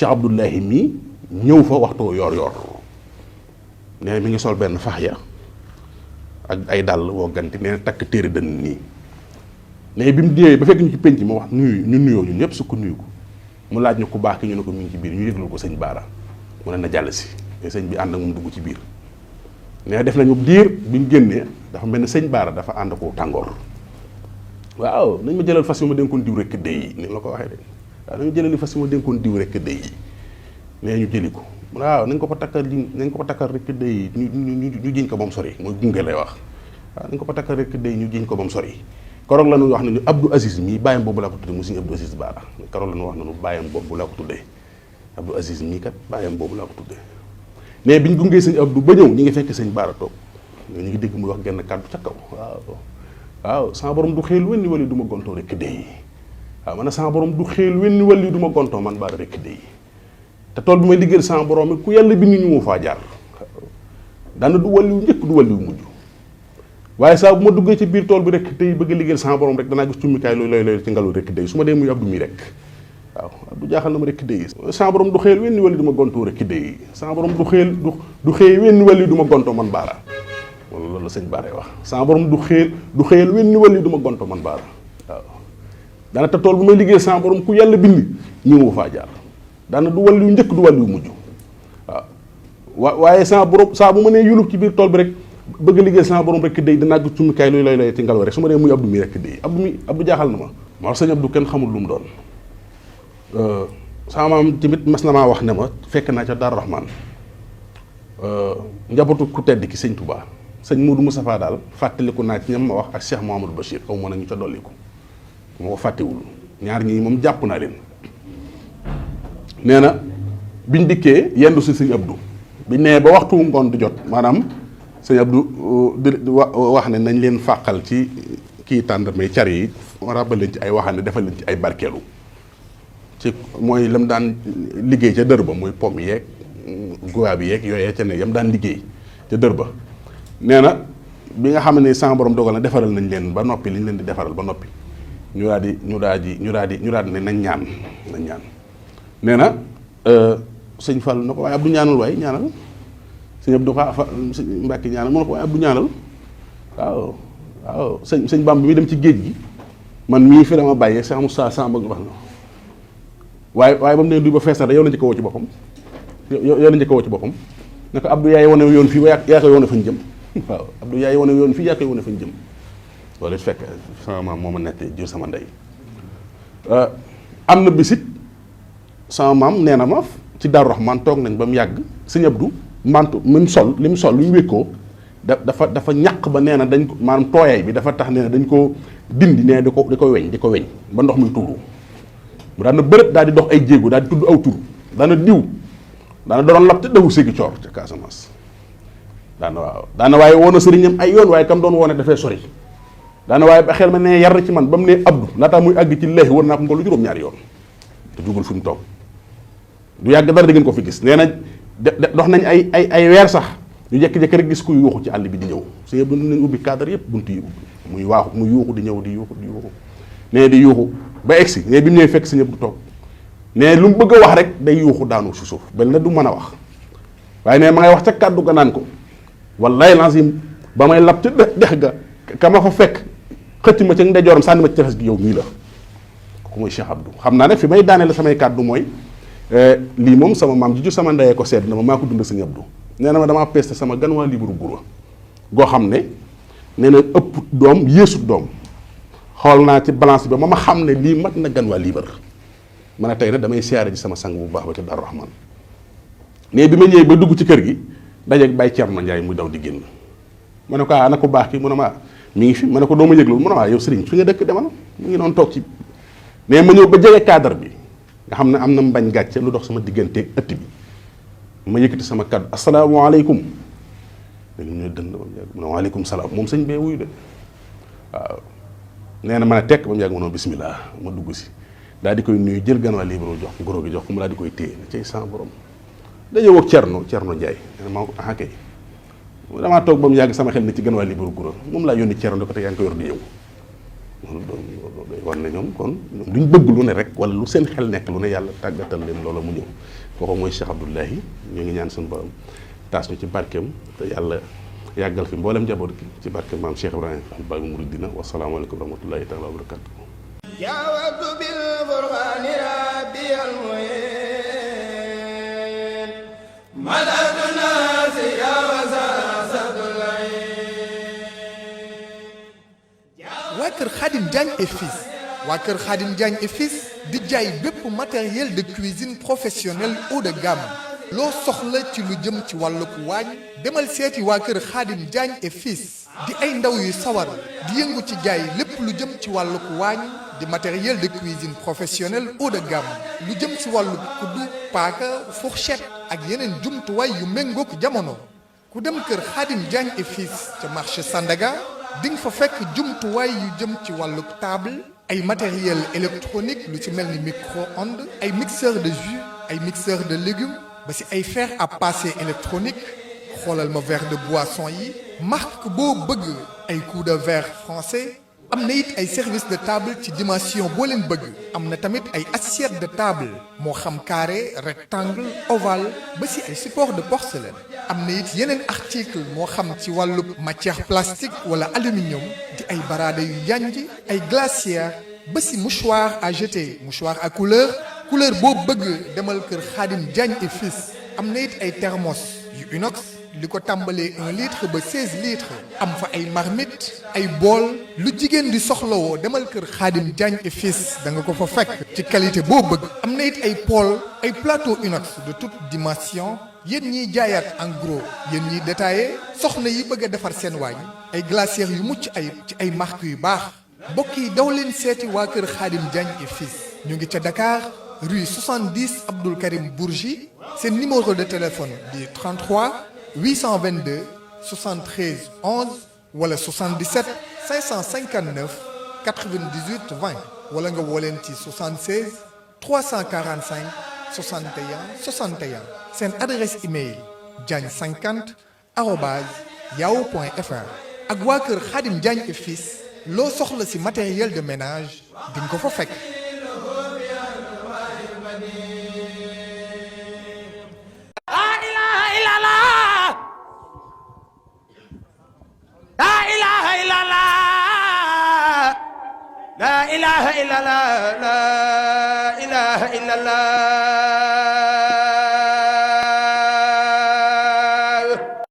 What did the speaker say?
Cheikh Abdoulahi mii ñëw fa waxtu yor nee mi ngi sol benn fax ya ak ay dàll woo ganti nee na takk téere dënn nii nee bi mu diwee ba fekk ñu ci penc ma wax ñu nuyoo ñun ñëpp sukk nuyu ko mu laaj ñu ku baax ki ñu ne ko mi ngi ci biir ñu yëglul ko sëñ Baara mu ne na jàll si mais sëñ bi ànd ak moom dugg ci biir nee def nañu diir bi mu génnee dafa mel ne sëñ Baara dafa ànd ko tàngoor waaw nañ ma jëlal fas yu ma dénkoon diw rekk dey yi ni la ko waxee de waaw nañu jëlali fas yu ma dénkoon diw rekk dey yi nee ñu jëli ko waaw nañ ko fa takkal rekk dey yi ñu jiñ ko ba mu sori mooy gunge lay wax waaw nañ ko fa takkal rekk dey ñu jiñ ko ba mu sori keroog la ñu wax nañu Abdou Aziz mii bàyyam boobu laa ko tuddee mu sëñ Abdou Aziz Baara keroog la ñu wax nañu bàyyam boobu laa ko tuddee Abdou Aziz mii kat bàyyam boobu laa ko tuddee mais biñ gungee sëñ Abdou ba ñëw ñi ngi fekk sëñ Baara toog ñu ngi dégg muy wax genn kàddu ca kaw waaw sama borom du xeel wenn wali du ma gontoo rekk dey waaw man sama borom du xeel wenn wali du ma gontoo man Baara rekk dey te tool bi may liggéeyal sama borom ku yàlla bind ñu moo faa jaar daana du waliwu njëkk du waliwu mujj waaye saa bu ma duggee ci biir tool bi rek tey bëgg a liggéeyal sama borom rek danaa gis cummikaay looy ci ngelaw rekk dey su ma dee muy Abdou mi rek waaw du jaaxal na ma rekk dey sama borom du xeel wenn wali du ma gontoo rekk dey sama borom du xeel wenn wali du ma gontoo man Baara loolu la sëñ Baara wax sama borom du xeel wenn wali du ma gontoo man Baara waaw daana te tool bu may liggéeyal sama borom ku yàlla bind ñi moo faa jaar daana du wàllu njëkk du wàllu mujj waaw waaye sama borom saa bu ma nee yulub ci biir tool bi rek bëgg a liggéey sama borom rek day danaa gis cummikaay looy ci ngelaw rek su ma nee muy Abdou mi rek day Abdou jaaxal na ma moo wax sëñ Abdou kenn xamul lu mu doon sama maam tamit mas na maa wax ne ma fekk naa ca Daaru Rahman njabootu ku tedd ki sëñ Touba sëñ Modou Moustapha daal fàttaliku naa ci ñam ma wax ak Cheikh Mouhamadou Bachir xaw ma nañu ca dolliku ma ko fàttewul ñaar ñii moom jàpp naa leen nee na biñ dikkee yendu si sëñ Abdou biñ nee ba waxtu ngoon di jot maanaam sëñ Abdou wax ne nañ leen fàqal ci kii tàndarmay car yi rabal leen ci ay waxande defal leen ci ay barkeelu ci mooy lam daan liggéey ca dër ba muy pom yeeg guwaab yeeg yooyee ca ne yam daan liggéey ca dër ba nee na bi nga xam ne sama borom dogal na defaral nañ leen ba noppi li ñu leen di defaral ba noppi ñu daal di ne nañ ñaan nee na sëñ Fall na ko waaye Abdou ñaanal waaye ñaanal sëñ Abdou sëñ Mbàkke ñaanal mu ne ko waaye Abdou ñaanal waaw sëñ Bamba bi muy dem ci géej gi man mii fi dama bàyyee Cheikh Moussa Samba wax na waaye ba mu ne du ba feesal rek yow la njëkk a woo ci boppam yow la njëkk a woo ci boppam ne ko Abdou yaay wane yoon fii yaa koy wane fañ jëm waaw Abdou yaay wane yoon fii yaa koy wane fañ jëm loolu it fekk sama maam moo ma nett jur sama ndey am na bisit sama maam nee na ma ci Daaru Rahman toog nañ ba mu yàgg sëñ Abdou mantu li mu sol lu ñu wékkoo dafa ñaq ba nee na dañ ko maanaam tooyaay bi dafa tax nee na dañ ko dindi nee na di ko weñ ba ndox muy tuuru mu daan na bërët daal di dox ay jéego daal di tudd aw tur daana doon lab te dawu ségi coor ca Casamance daana waaye woon na sëriñam ay yoon waaye kam doon woone dafay sori daana waaye ba xel ma ne yar ci man ba mu ne Abdou laataa muy àgg ci leexi war naa ko ngolu juróom-ñaari yoon te jugul fi mu toog du yàgg dara di ngeen ko fi gis nee na dox nañ ay weer sax ñu jekki-jekki rek gis kuy yuuxu ci àll bi di ñëw su yëpp nañ ubbi cadre yëpp buntu yi ubbi muy waaxu muy yuuxu di ñëw di yuuxu nee di yuuxu ba egsi nee bi mu ñëwee fekk si ñëpp du toog nee lu mu bëgg a wax rek day yuuxu daanu si suuf bel na du mën a wax waaye nee ma ngay wax ca kàddu ga naan ko wallaay lazim ba may lab ca dex ga ka ma fa fekk xëcc ma ca ndeyjooram sànni ma ci tefes gi yow mii la kooku mooy Cheikh Abdou xam naa ne fi may daane la samay kàddu mooy lii moom sama maam ji ju sama ndeyee ko sedd na ma maa ko dund sëñ Abdou nee na ma damaa peste sama gan waa liibaru gura goo xam ne nee na ëpp doom yéesut doom xool naa ci balance bi ba ma xam ne lii mat na gan waa liibar ma ne tey nag damay siyaare ji sama sang bu baax ba ca Daaru Rahman mais bi ma ñëwee ba dugg ci kër gi dajeeg Baye Thierno Ndiaye muy daw di génn ma ne ko ana ko baax ki mu ne ma mi ngi fi ma ne ko doo ma yëglu mu ne ma yow sëriñ fi nga dëkk demal mu ngi doon toog ci mais ma ñëw ba jege cadre bi nga xam ne am na mbañ gàcce lu dox sama digganteeg ëtt bi ma yëkkati sama kaddu asalaamaaleykum léegi ñu dënd ba mu yàgg mu ne waaleykum salaam moom sëñ bee wuyu de waaw nee na ma ne tekk ba mu yàgg ma ne bismillah ma dugg si daal di koy nuyu jël gan waa libre jox ko goro gi jox ko mu daal di koy téye cay sans borom dañoo woo Thierno Ndiaye nee na maa ko ah kay damaa toog ba mu yàgg sama xel ni ci gan waa libre goro moom laa yónni Thierno ko te yaa ngi ko yor di ñëw loolu war na ñoom kon luñ bëgg lu ne rek wala lu seen xel nekk lu ne yàlla tàggatal leen loola mu ñëw kooku mooy Cheikh Abdoulahi ñu ngi ñaan suñu borom taas ñu ci barkeem te yàlla yàggal fi mboolem njaboot gi ci barkeem maam Cheikh Ibrahima Fall Baye Mouridina wa salaamu aleykum wa rahmatullahi taala wa barakatuh جاوبت بالفرقان ربي المعين مدد الناس يا وساسة العين waa kër Khadim Diagne et Fils waa kër Khadim Diagne et Fils di jaay bépp matériel de cuisine professionnel haut de gamme loo soxla ci lu jëm ci wàllu waañ demal seeti waa kër Khadim Diagne et Fils di ay ndaw yu sawar di yëngu ci jaay lépp lu jëm ci wàllu waañ di matériel de cuisine professionnel haut de gamme lu jëm ci wàllu kuddu paaka fourchette ak yeneen jumtuwaay yu méngook jamono ku dem kër Khadim Diagne et Fils ca marché Sandaga di nga fa fekk jumtuwaay yu jëm ci wàllu table ay matériel électronique lu ci mel ni micro-ondes ay mixeur de jus ay mixeur de légumes ba ci ay fer à passer électronique xoolal ma verre de boisson yi marque boo bëgg ay coup de verre français am na it ay service de table ci dimension boo leen bëgg am na tamit ay assiette de table moo xam carré rectangle ovale ba ci ay support de porcelaine am na it yeneen article moo xam ci wàllu matière plastique wala aluminium di ay baraade yu yanj ay glacière ba ci mouchoir à jeter mouchoir à couleur boo bëgg demal kër Khadim Diagne et Fils am na it ay thermos yu inox li ko tàmbalee 1 litre ba 16 litres am fa ay marmite ay bool lu jigéen di soxlawoo demal kër Khadim Diagne et Fils da nga ko fa fekk ci qualité boo bëgg am na it ay poêle ay plateau inox de toute dimension yéen ñiy jaayaat en gros yéen ñiy détaillé soxna yi bëgg a defar seen waañ ay glacières yu mucc ayib ci ay marques yu baax mbokk yi daw leen seeti waa kër Khadim Diagne et Fils ñu ngi ca Dakar rue 70 Abdoul Karim Bourgi seen numéro de téléphone di 33 822 73 11 wala 77 559 98 20 wala nga woo leen ci 76 345 61 61 seen adresse email diagne50@yahoo.fr ak waa kër Khadim Diagne et Fils loo soxla ci matériel de ménage di nga ko fa fekk. لا إله إلا الله لا إله إلا الله